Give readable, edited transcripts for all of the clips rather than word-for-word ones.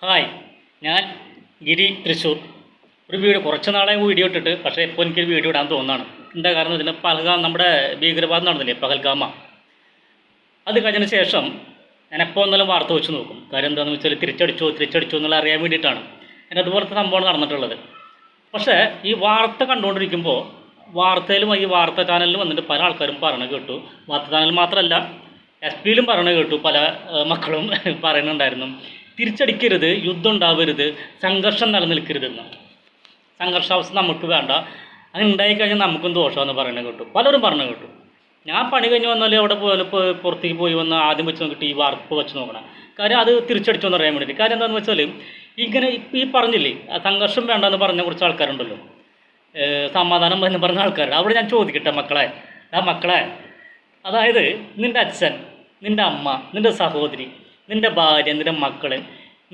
Hi, ഞാൻ ഗിരി തൃശ്ശൂർ. ഒരു കുറച്ച് നാളെ വീഡിയോ ഇട്ടിട്ട്, പക്ഷേ ഇപ്പോൾ എനിക്കൊരു വീഡിയോ ഇടാൻ തോന്നുന്നതാണ്. എന്താ കാരണം ഇതിന് പഹൽഗാം നമ്മുടെ ഭീകരവാദം നടന്നില്ലേ, പഹൽഗാമ. അത് കഴിഞ്ഞതിന് ശേഷം ഞാൻ എപ്പോൾ ഒന്നാലും വാർത്ത വെച്ച് നോക്കും. കാര്യം എന്താണെന്ന് വെച്ചാൽ തിരിച്ചടിച്ചോ എന്നുള്ള അറിയാൻ വേണ്ടിയിട്ടാണ്. ഞാൻ അതുപോലത്തെ സംഭവമാണ് നടന്നിട്ടുള്ളത്. പക്ഷേ ഈ വാർത്ത കണ്ടുകൊണ്ടിരിക്കുമ്പോൾ വാർത്തയിലും ഈ വാർത്താ ചാനലിൽ വന്നിട്ട് പല ആൾക്കാരും പറയണ കേട്ടു. വാർത്താ ചാനൽ മാത്രമല്ല, SP-യിലും പറയണ കേട്ടു. പല മക്കളും പറയുന്നുണ്ടായിരുന്നു, തിരിച്ചടിക്കരുത്, യുദ്ധം ഉണ്ടാവരുത്, സംഘർഷം നിലനിൽക്കരുതെന്ന്. സംഘർഷാവസ്ഥ നമുക്ക് വേണ്ട, അങ്ങനെ ഉണ്ടായിക്കഴിഞ്ഞാൽ നമുക്കും ദോഷമെന്ന് പറയുന്നത് കേട്ടു. പലരും പറഞ്ഞു കേട്ടു. ഞാൻ പണി കഴിഞ്ഞ് വന്നാൽ അവിടെ പുറത്തേക്ക് പോയി വന്ന് ആദ്യം വെച്ച് നോക്കിയിട്ട് ഈ വാർത്ത വെച്ച് നോക്കണം. കാര്യം അത് തിരിച്ചടിച്ചോ എന്ന് അറിയാൻ വേണ്ടിയിട്ട്. കാര്യം എന്താണെന്ന് വെച്ചാൽ ഇങ്ങനെ ഇപ്പം ഈ പറഞ്ഞില്ലേ, സംഘർഷം വേണ്ടെന്ന് പറഞ്ഞ കുറച്ച് ആൾക്കാരുണ്ടല്ലോ, സമാധാനം എന്ന് പറഞ്ഞ ആൾക്കാരുണ്ട്. അവിടെ ഞാൻ ചോദിക്കട്ടെ മക്കളെ, അതായത് നിൻ്റെ അച്ഛൻ, നിൻ്റെ അമ്മ, നിൻ്റെ സഹോദരി, നിൻ്റെ ഭാര്യ, നിൻ്റെ മക്കൾ,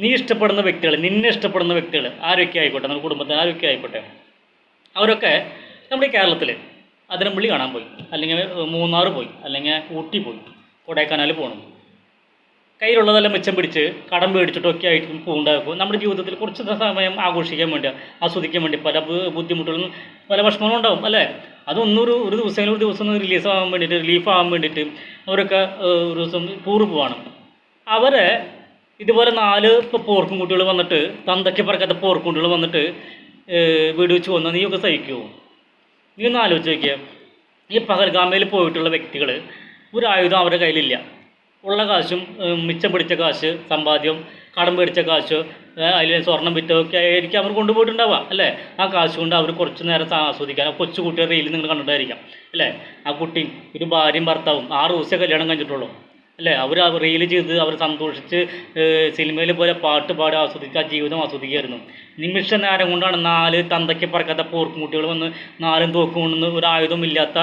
നീ ഇഷ്ടപ്പെടുന്ന വ്യക്തികൾ, നിന്നെ ഇഷ്ടപ്പെടുന്ന വ്യക്തികൾ ആരൊക്കെ ആയിക്കോട്ടെ, നമ്മുടെ കുടുംബത്തിൽ ആരൊക്കെ ആയിക്കോട്ടെ, അവരൊക്കെ നമ്മുടെ ഈ കേരളത്തിൽ അതിരമ്പള്ളി കാണാൻ പോയി, അല്ലെങ്കിൽ മൂന്നാർ പോയി, അല്ലെങ്കിൽ ഊട്ടി പോയി, കൊടൈക്കനാൽ പോകണം. കയ്യിലുള്ളതെല്ലാം മിച്ചം പിടിച്ച് കടം മേടിച്ചിട്ടൊക്കെ ആയിട്ട് പോകുണ്ടാക്കും. നമ്മുടെ ജീവിതത്തിൽ കുറച്ച് സമയം ആഘോഷിക്കാൻ വേണ്ടി, ആസ്വദിക്കാൻ വേണ്ടി പല ബുദ്ധിമുട്ടുകളും പല വിഷമങ്ങളും ഉണ്ടാവും അല്ലേ. അതൊന്നൊരു ഒരു ദിവസം ഒന്ന് റിലീഫാകാൻ വേണ്ടിയിട്ട് അവരൊക്കെ ഒരു ദിവസം ടൂറ് പോവാണ്. അവരെ ഇതുപോലെ 4 പോർക്കും കുട്ടികൾ വന്നിട്ട്, തന്തയ്ക്ക് പറക്കാത്ത പോർക്കും കുട്ടികൾ വന്നിട്ട് വീട് വെച്ച് കൊന്നാൽ നീയൊക്കെ സഹിക്കുമോ? നീ ഒന്ന് ആലോചിച്ച് നോക്കിയാൽ, ഈ പഹൽഗാമയിൽ പോയിട്ടുള്ള വ്യക്തികൾ ഒരു ആയുധം അവരുടെ കയ്യിലില്ല. ഉള്ള കാശും മിച്ചം പിടിച്ച കാശ്, സമ്പാദ്യം, കടം മേടിച്ച കാശ്, അതിൽ സ്വർണം വിറ്റൊക്കെ ആയിരിക്കും അവർ കൊണ്ടുപോയിട്ടുണ്ടാവുക അല്ലേ. ആ കാശ് കൊണ്ട് അവർ കുറച്ച് നേരം ആസ്വദിക്കാൻ, ആ കൊച്ചു കുട്ടിയുടെ റീൽ നിങ്ങൾ കണ്ടിട്ടായിരിക്കാം അല്ലേ. ആ കുട്ടി ഒരു ഭാര്യയും ഭർത്താവും 6 ദിവസം കല്യാണം കഴിഞ്ഞിട്ടുള്ളൂ അല്ലേ. അവർ റീൽ ചെയ്ത് അവർ സന്തോഷിച്ച് സിനിമയിൽ പോലെ പാട്ട് പാടി ആസ്വദിച്ച് ആ ജീവിതം ആസ്വദിക്കുകയായിരുന്നു. നിമിഷ നേരം കൊണ്ടാണ് 4 തന്തയ്ക്ക് പറക്കാത്ത പോർക്കുമുട്ടികൾ വന്ന് 4 തോക്കും കൊണ്ടുവന്ന് ഒരു ആയുധം ഇല്ലാത്ത,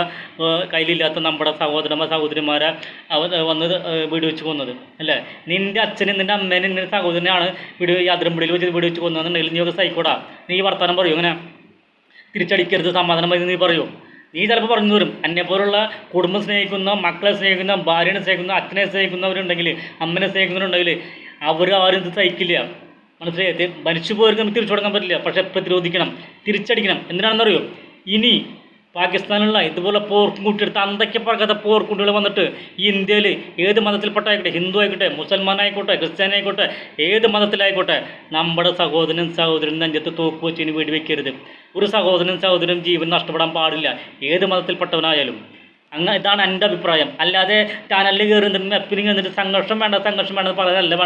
കയ്യിലില്ലാത്ത നമ്മുടെ സഹോദരിമാരെ വന്ന് വീട് വെച്ച് കൊന്നത് അല്ലേ. നിൻ്റെ അച്ഛനും നിൻ്റെ അമ്മേനും നിൻ്റെ സഹോദരനെയാണ് ഈ അതിരമ്പള്ളിയിൽ വെച്ച് വീട് വെച്ച് കൊന്നതെന്നുണ്ടെങ്കിൽ നീ ഒക്കെ സഹിക്കോടാ. നീ വർത്തമാനം പറയൂ, അങ്ങനെ തിരിച്ചടിക്കരുത്, സമാധാനമായി നീ പറയൂ. നീ ചിലപ്പോൾ പറഞ്ഞു വരും, എന്നെപ്പോലുള്ള കുടുംബം സ്നേഹിക്കുന്ന, മക്കളെ സ്നേഹിക്കുന്ന, ഭാര്യനെ സ്നേഹിക്കുന്ന, അച്ഛനെ സ്നേഹിക്കുന്നവരുണ്ടെങ്കിൽ, അമ്മനെ സ്നേഹിക്കുന്നവരുണ്ടെങ്കിൽ അവർ ആരും ഇത് സഹിക്കില്ല. മനസ്സിലായി. മരിച്ചു പോയവർക്ക് നമുക്ക് തിരിച്ചു കൊടുക്കാൻ പറ്റില്ല. പക്ഷേ പ്രതിരോധിക്കണം, തിരിച്ചടിക്കണം. എന്തിനാണെന്നറിയോ, ഇനി പാകിസ്ഥാനിലുള്ള ഇതുപോലെ പോർക്കുകുട്ടിയെടുത്ത് അന്തയ്ക്ക് പറക്കാത്ത പോർക്കുട്ടികൾ വന്നിട്ട് ഈ ഇന്ത്യയിൽ ഏത് മതത്തിൽപ്പെട്ടായിക്കോട്ടെ, ഹിന്ദു ആയിക്കോട്ടെ, മുസൽമാനായിക്കോട്ടെ, ക്രിസ്ത്യാനായിക്കോട്ടെ, ഏത് മതത്തിലായിക്കോട്ടെ, നമ്മുടെ സഹോദരനും നെഞ്ചത്ത് തോക്ക് വെച്ച് ഇനി വെടിവെക്കരുത്. ഒരു സഹോദരനും ജീവൻ നഷ്ടപ്പെടാൻ പാടില്ല, ഏത് മതത്തിൽപ്പെട്ടവനായാലും. ഇതാണ് എൻ്റെ അഭിപ്രായം. അല്ലാതെ ചാനലിൽ കയറി എപ്പോഴും എന്നിട്ട് സംഘർഷം വേണ്ട പറയുന്നതല്ല.